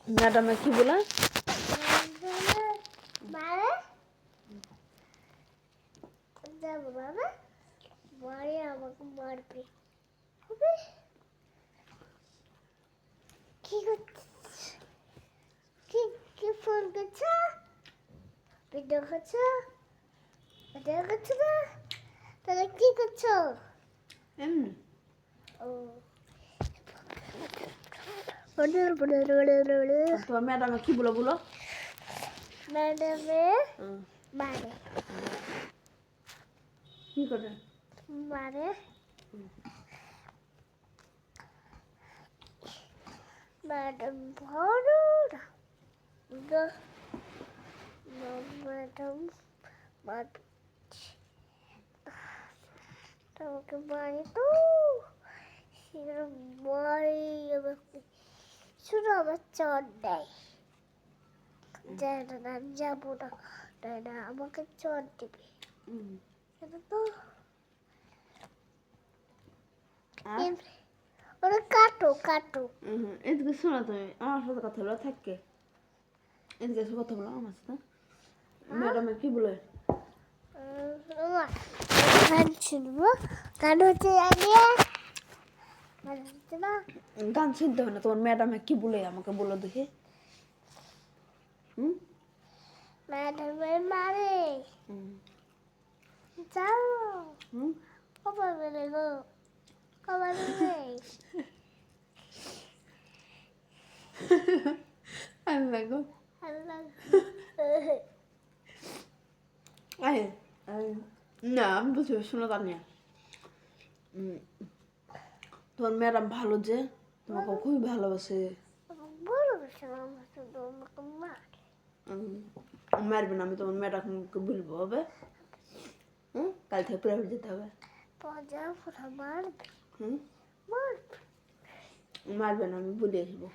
ম্যাডামে কি বলে? মারে যাবো বাবা, মারে আমাকে মারবে। হবে কি করছিস? কি কি ফোন করছো? ভিডিও করছো? ভিডিও করছো না? তাহলে কি করছো? এমনি ও তোমার ম্যাডামে কি বলো বলো? ম্যাডামে মারে কি করে? মারে ম্যাডাম বড় ম্যাডাম তোমাকে মারি তো সেরকম মারি আমাকে শুধু আমার চট দেয়। যায় না আমি যাবো না, তাই না আমাকে চট দিবে। এটা তো ওরা কাটো কাটো। এদিকে শোনো, তুমি আমার সাথে কথা বলো থাককে, এদিকে এসে কথা বলো আমার সাথে। ম্যাডামে কি বলে? গান শুনবো, গান হচ্ছে না। গান শুনতে হবে না, তোমার ম্যাডামে কি বলে আমাকে বলো দেখি। ম্যাডামের মারে যাও কবার বেলে গো, কবার বেলে আল্লাহ গো, আল্লাহ। না আমি বুঝতে শোনো তার নিয়ে। তোমার ম্যাডাম ভালো যে, তোমাকে খুবই ভালোবাসে। বলো আমার শুধু আমাকে মারে। মারবে না, আমি তোমার ম্যাডামকে বলবো হবে। কাল থেকে প্রাইভেট যেতে হবে। পজা পুরা মারবে মারবে মারবে না, আমি বলে আসবো।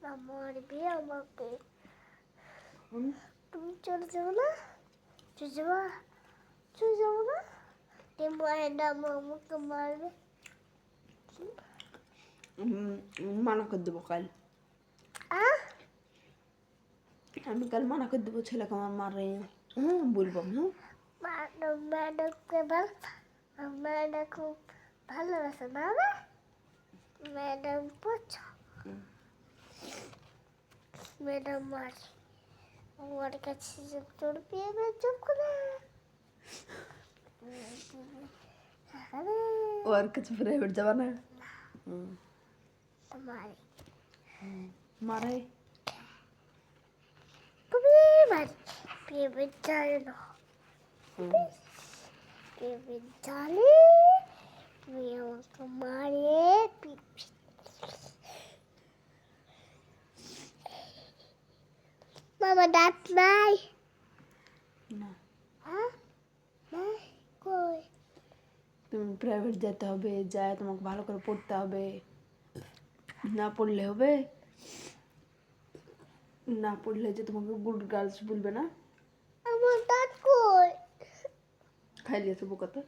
না মারবে আমাকে। তুমি চলে যাবো না? চলে যাবো, চলে যাবো না? ম্যাডাম আমাকে মারবে। মানা করে দেবো কাল, আমি কাল মানা করে দেবো ছেলেকে আমার মারে। বলবো ম্যাডামকে ম্যাডাম খুব ভালোবাসে না ম্যাডাম পছন্দ। ম্যাডাম মারে আমার কাছে তোর বিয়ে চুপ করে ওর কাছে প্রাইভেট যাবা না? মারে মারে খুবই মারে, প্রেমের জালে না, প্রেমের জালে তুমি আমাকে মারে। মামা দাঁত নাই না, হ্যাঁ নাই কই? তুমি প্রাইভেট যেতে হবে, যায় তোমাকে ভালো করে পড়তে হবে, না পড়লে হবে? না পড়লে যে তোমাকে গুড গার্লস বলবে না? আমার দাঁত কই? খাই দিয়েছে বোকাতে।